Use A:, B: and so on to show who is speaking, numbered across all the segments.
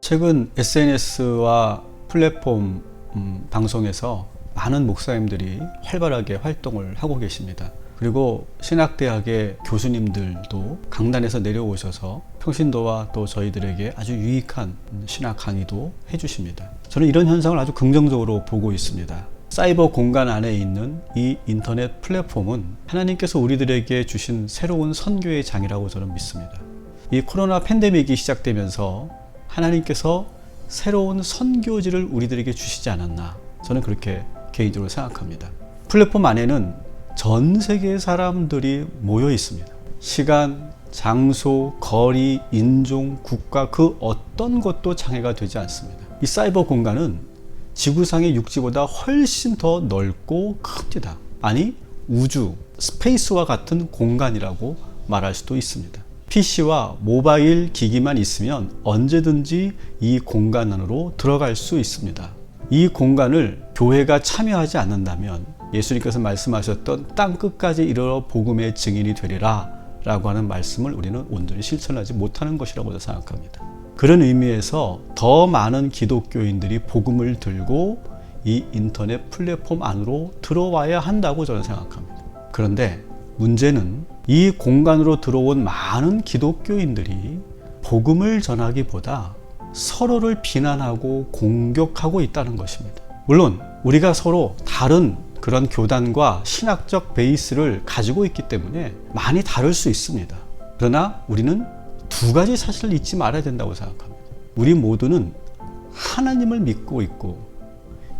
A: 최근 SNS와 플랫폼 방송에서 많은 목사님들이 활발하게 활동을 하고 계십니다. 그리고 신학대학의 교수님들도 강단에서 내려오셔서 평신도와 또 저희들에게 아주 유익한 신학 강의도 해주십니다. 저는 이런 현상을 아주 긍정적으로 보고 있습니다. 사이버 공간 안에 있는 이 인터넷 플랫폼은 하나님께서 우리들에게 주신 새로운 선교의 장이라고 저는 믿습니다. 이 코로나 팬데믹이 시작되면서 하나님께서 새로운 선교지를 우리들에게 주시지 않았나, 저는 그렇게 개인적으로 생각합니다. 플랫폼 안에는 전 세계의 사람들이 모여 있습니다. 시간, 장소, 거리, 인종, 국가 그 어떤 것도 장애가 되지 않습니다. 이 사이버 공간은 지구상의 육지보다 훨씬 더 넓고 큽니다. 아니, 우주, 스페이스와 같은 공간이라고 말할 수도 있습니다. PC와 모바일 기기만 있으면 언제든지 이 공간 안으로 들어갈 수 있습니다. 이 공간을 교회가 참여하지 않는다면 예수님께서 말씀하셨던 땅 끝까지 이르러 복음의 증인이 되리라 라고 하는 말씀을 우리는 온전히 실천하지 못하는 것이라고 생각합니다. 그런 의미에서 더 많은 기독교인들이 복음을 들고 이 인터넷 플랫폼 안으로 들어와야 한다고 저는 생각합니다. 그런데 문제는 이 공간으로 들어온 많은 기독교인들이 복음을 전하기보다 서로를 비난하고 공격하고 있다는 것입니다. 물론 우리가 서로 다른 그런 교단과 신학적 베이스를 가지고 있기 때문에 많이 다를 수 있습니다. 그러나 우리는 두 가지 사실을 잊지 말아야 된다고 생각합니다. 우리 모두는 하나님을 믿고 있고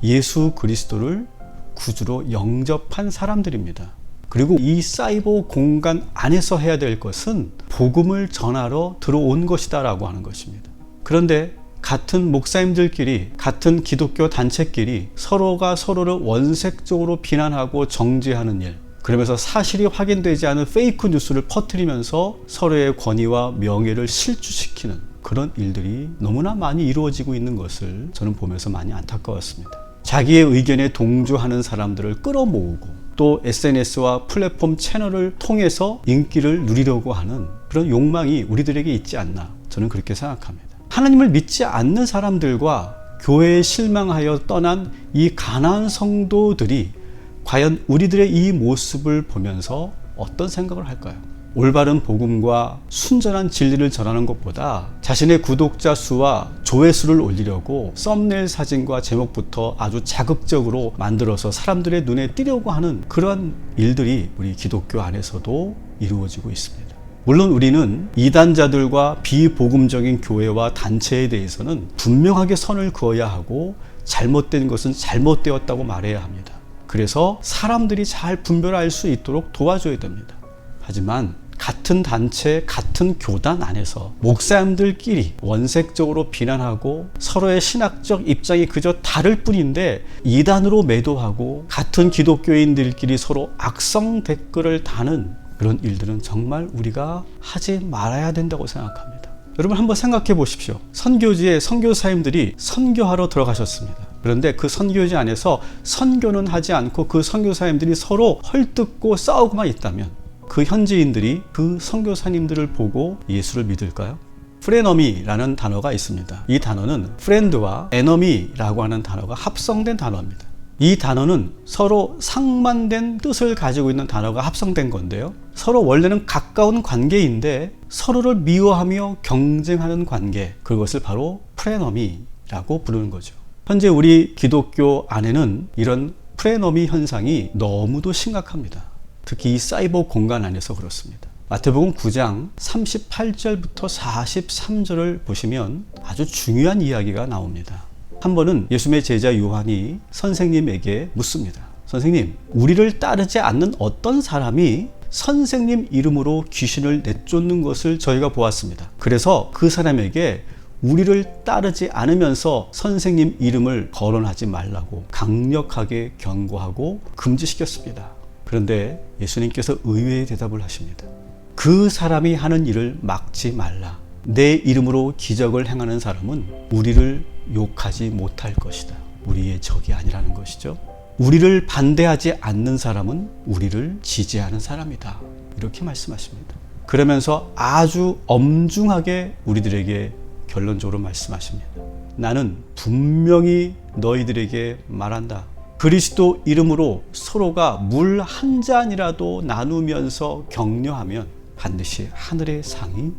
A: 예수 그리스도를 구주로 영접한 사람들입니다. 그리고 이 사이버 공간 안에서 해야 될 것은 복음을 전하러 들어온 것이다 라고 하는 것입니다. 그런데 같은 목사님들끼리, 같은 기독교 단체끼리 서로가 서로를 원색적으로 비난하고 정죄하는 일, 그러면서 사실이 확인되지 않은 페이크 뉴스를 퍼뜨리면서 서로의 권위와 명예를 실추시키는 그런 일들이 너무나 많이 이루어지고 있는 것을 저는 보면서 많이 안타까웠습니다. 자기의 의견에 동조하는 사람들을 끌어모으고 또 SNS와 플랫폼 채널을 통해서 인기를 누리려고 하는 그런 욕망이 우리들에게 있지 않나, 저는 그렇게 생각합니다. 하나님을 믿지 않는 사람들과 교회에 실망하여 떠난 이 가난한 성도들이 과연 우리들의 이 모습을 보면서 어떤 생각을 할까요? 올바른 복음과 순전한 진리를 전하는 것보다 자신의 구독자 수와 조회수를 올리려고 썸네일 사진과 제목부터 아주 자극적으로 만들어서 사람들의 눈에 띄려고 하는 그런 일들이 우리 기독교 안에서도 이루어지고 있습니다. 물론 우리는 이단자들과 비복음적인 교회와 단체에 대해서는 분명하게 선을 그어야 하고 잘못된 것은 잘못되었다고 말해야 합니다. 그래서 사람들이 잘 분별할 수 있도록 도와줘야 됩니다. 하지만 같은 단체, 같은 교단 안에서 목사님들끼리 원색적으로 비난하고 서로의 신학적 입장이 그저 다를 뿐인데 이단으로 매도하고 같은 기독교인들끼리 서로 악성 댓글을 다는 그런 일들은 정말 우리가 하지 말아야 된다고 생각합니다. 여러분 한번 생각해 보십시오. 선교지에 선교사님들이 선교하러 들어가셨습니다. 그런데 그 선교지 안에서 선교는 하지 않고 그 선교사님들이 서로 헐뜯고 싸우고만 있다면 그 현지인들이 그 선교사님들을 보고 예수를 믿을까요? 프레너미라는 단어가 있습니다. 이 단어는 프렌드와 에너미라고 하는 단어가 합성된 단어입니다. 이 단어는 서로 상반된 뜻을 가지고 있는 단어가 합성된 건데요. 서로 원래는 가까운 관계인데 서로를 미워하며 경쟁하는 관계, 그것을 바로 프레너미라고 부르는 거죠. 현재 우리 기독교 안에는 이런 프레너미 현상이 너무도 심각합니다. 특히 이 사이버 공간 안에서 그렇습니다. 마태복음 9장 38절부터 43절을 보시면 아주 중요한 이야기가 나옵니다. 한 번은 예수님의 제자 요한이 선생님에게 묻습니다. 선생님, 우리를 따르지 않는 어떤 사람이 선생님 이름으로 귀신을 내쫓는 것을 저희가 보았습니다. 그래서 그 사람에게 우리를 따르지 않으면서 선생님 이름을 거론하지 말라고 강력하게 경고하고 금지시켰습니다. 그런데 예수님께서 의외의 대답을 하십니다. 그 사람이 하는 일을 막지 말라. 내 이름으로 기적을 행하는 사람은 우리를 욕하지 못할 것이다. 우리의 적이 아니라는 것이죠. 우리를 반대하지 않는 사람은 우리를 지지하는 사람이다. 이렇게 말씀하십니다. 그러면서 아주 엄중하게 우리들에게 결론적으로 말씀하십니다. 나는 분명히 너희들에게 말한다. 그리스도 이름으로 서로가 물 한 잔이라도 나누면서 격려하면 반드시 하늘의 상이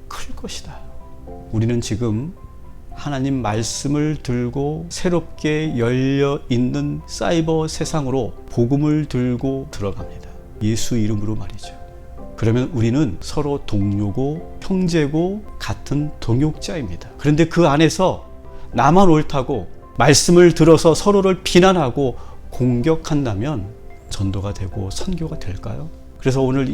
A: 클 것이다. 우리는 지금 하나님 말씀을 들고 새롭게 열려 있는 사이버 세상으로 복음을 들고 들어갑니다. 예수 이름으로 말이죠. 그러면 우리는 서로 동료고 형제고 같은 동역자입니다. 그런데 그 안에서 나만 옳다고 말씀을 들어서 서로를 비난하고 공격한다면 전도가 되고 선교가 될까요? 그래서 오늘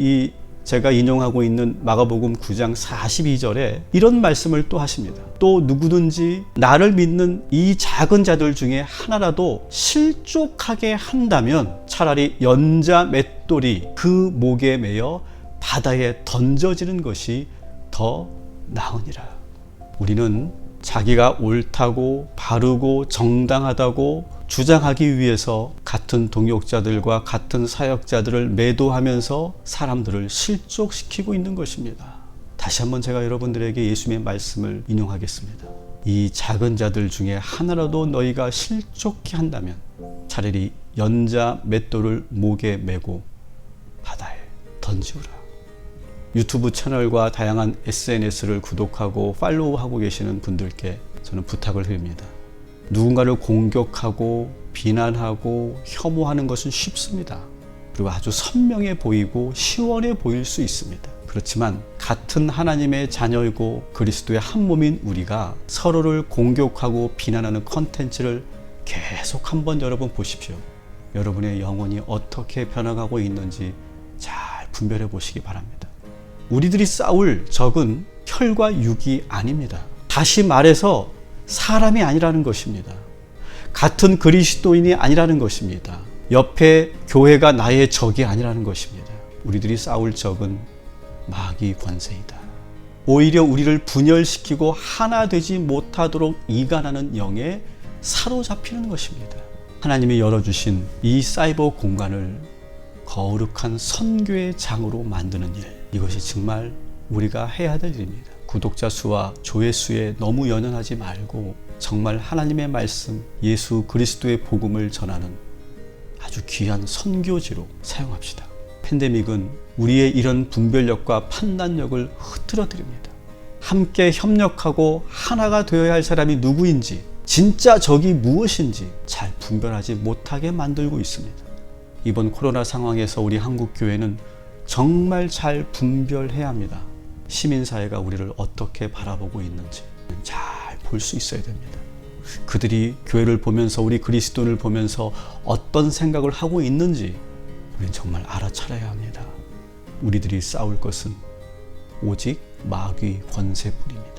A: 제가 인용하고 있는 마가복음 9장 42절에 이런 말씀을 또 하십니다. 또 누구든지 나를 믿는 이 작은 자들 중에 하나라도 실족하게 한다면 차라리 연자 맷돌이 그 목에 매여 바다에 던져지는 것이 더 나으니라. 우리는 자기가 옳다고 바르고 정당하다고 주장하기 위해서 같은 동역자들과 같은 사역자들을 매도하면서 사람들을 실족시키고 있는 것입니다. 다시 한번 제가 여러분들에게 예수님의 말씀을 인용하겠습니다. 이 작은 자들 중에 하나라도 너희가 실족케 한다면 차라리 연자 맷돌을 목에 메고 바다에 던지우라. 유튜브 채널과 다양한 SNS를 구독하고 팔로우하고 계시는 분들께 저는 부탁을 드립니다. 누군가를 공격하고 비난하고 혐오하는 것은 쉽습니다. 그리고 아주 선명해 보이고 시원해 보일 수 있습니다. 그렇지만 같은 하나님의 자녀이고 그리스도의 한 몸인 우리가 서로를 공격하고 비난하는 컨텐츠를 계속 한번 여러분 보십시오. 여러분의 영혼이 어떻게 변화가고 있는지 잘 분별해 보시기 바랍니다. 우리들이 싸울 적은 혈과 육이 아닙니다. 다시 말해서 사람이 아니라는 것입니다. 같은 그리스도인이 아니라는 것입니다. 옆에 교회가 나의 적이 아니라는 것입니다. 우리들이 싸울 적은 마귀 권세이다. 오히려 우리를 분열시키고 하나 되지 못하도록 이간하는 영에 사로잡히는 것입니다. 하나님이 열어주신 이 사이버 공간을 거룩한 선교의 장으로 만드는 일, 이것이 정말 우리가 해야 될 일입니다. 구독자 수와 조회수에 너무 연연하지 말고 정말 하나님의 말씀, 예수 그리스도의 복음을 전하는 아주 귀한 선교지로 사용합시다. 팬데믹은 우리의 이런 분별력과 판단력을 흐트러뜨립니다. 함께 협력하고 하나가 되어야 할 사람이 누구인지, 진짜 적이 무엇인지 잘 분별하지 못하게 만들고 있습니다. 이번 코로나 상황에서 우리 한국교회는 정말 잘 분별해야 합니다. 시민사회가 우리를 어떻게 바라보고 있는지 잘 볼 수 있어야 됩니다. 그들이 교회를 보면서 우리 그리스도를 보면서 어떤 생각을 하고 있는지 우리는 정말 알아차려야 합니다. 우리들이 싸울 것은 오직 마귀 권세뿐입니다.